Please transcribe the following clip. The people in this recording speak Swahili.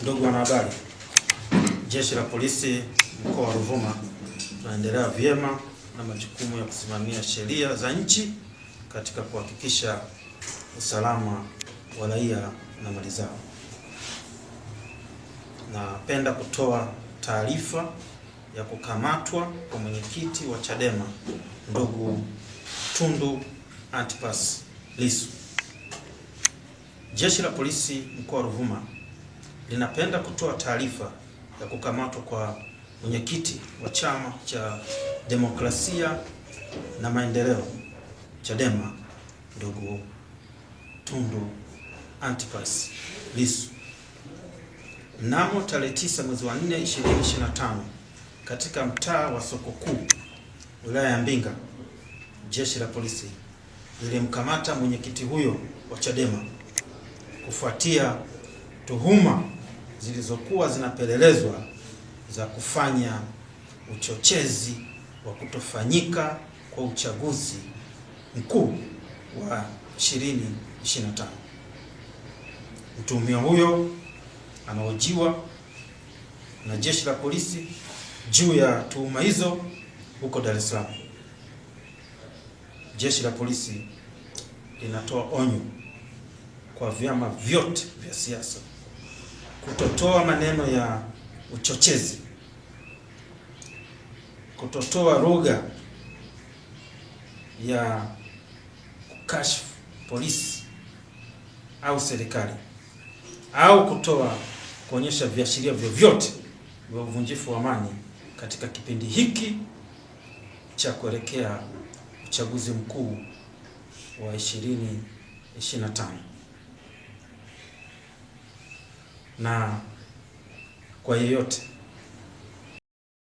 Ndugu wanahabari, Jeshi la Polisi mkoa wa Ruvuma tunaendelea vyema na majukumu ya kusimamia sheria za nchi katika kuhakikisha usalama wa raia na mali zao. Napenda kutoa taarifa ya kukamatwa kwa mwenyekiti wa Chadema ndugu Tundu Antipas Lissu. Jeshi la Polisi mkoa wa Ruvuma linapenda kutoa taarifa ya kukamatwa kwa mwenyekiti wa Chama cha Demokrasia na Maendeleo Chadema ndugu Tundu Antipas Lissu mnamo tarehe 9 mwezi wa 4 2025 katika mtaa wa Soko Kuu wilaya ya Mbinga. Jeshi la Polisi lilimkamata mwenyekiti huyo wa Chadema kufuatia tuhuma zilizokuwa zinapelelezwa za kufanya uchochezi wa kutofanyika kwa uchaguzi mkuu wa 2025. Mtuhumiwa huyo anahojiwa na Jeshi la Polisi juu ya tuhuma hizo huko Dar es Salaam. Jeshi la Polisi linatoa onyo kwa vyama vyote vya siasa kutotoa maneno ya uchochezi, kutotoa lugha ya kukashifu polisi au serikali, au kuonyesha viashiria vyovyote vya uvunjifu wa amani katika kipindi hiki cha kuelekea uchaguzi mkuu wa 2025. Na kwa yeyote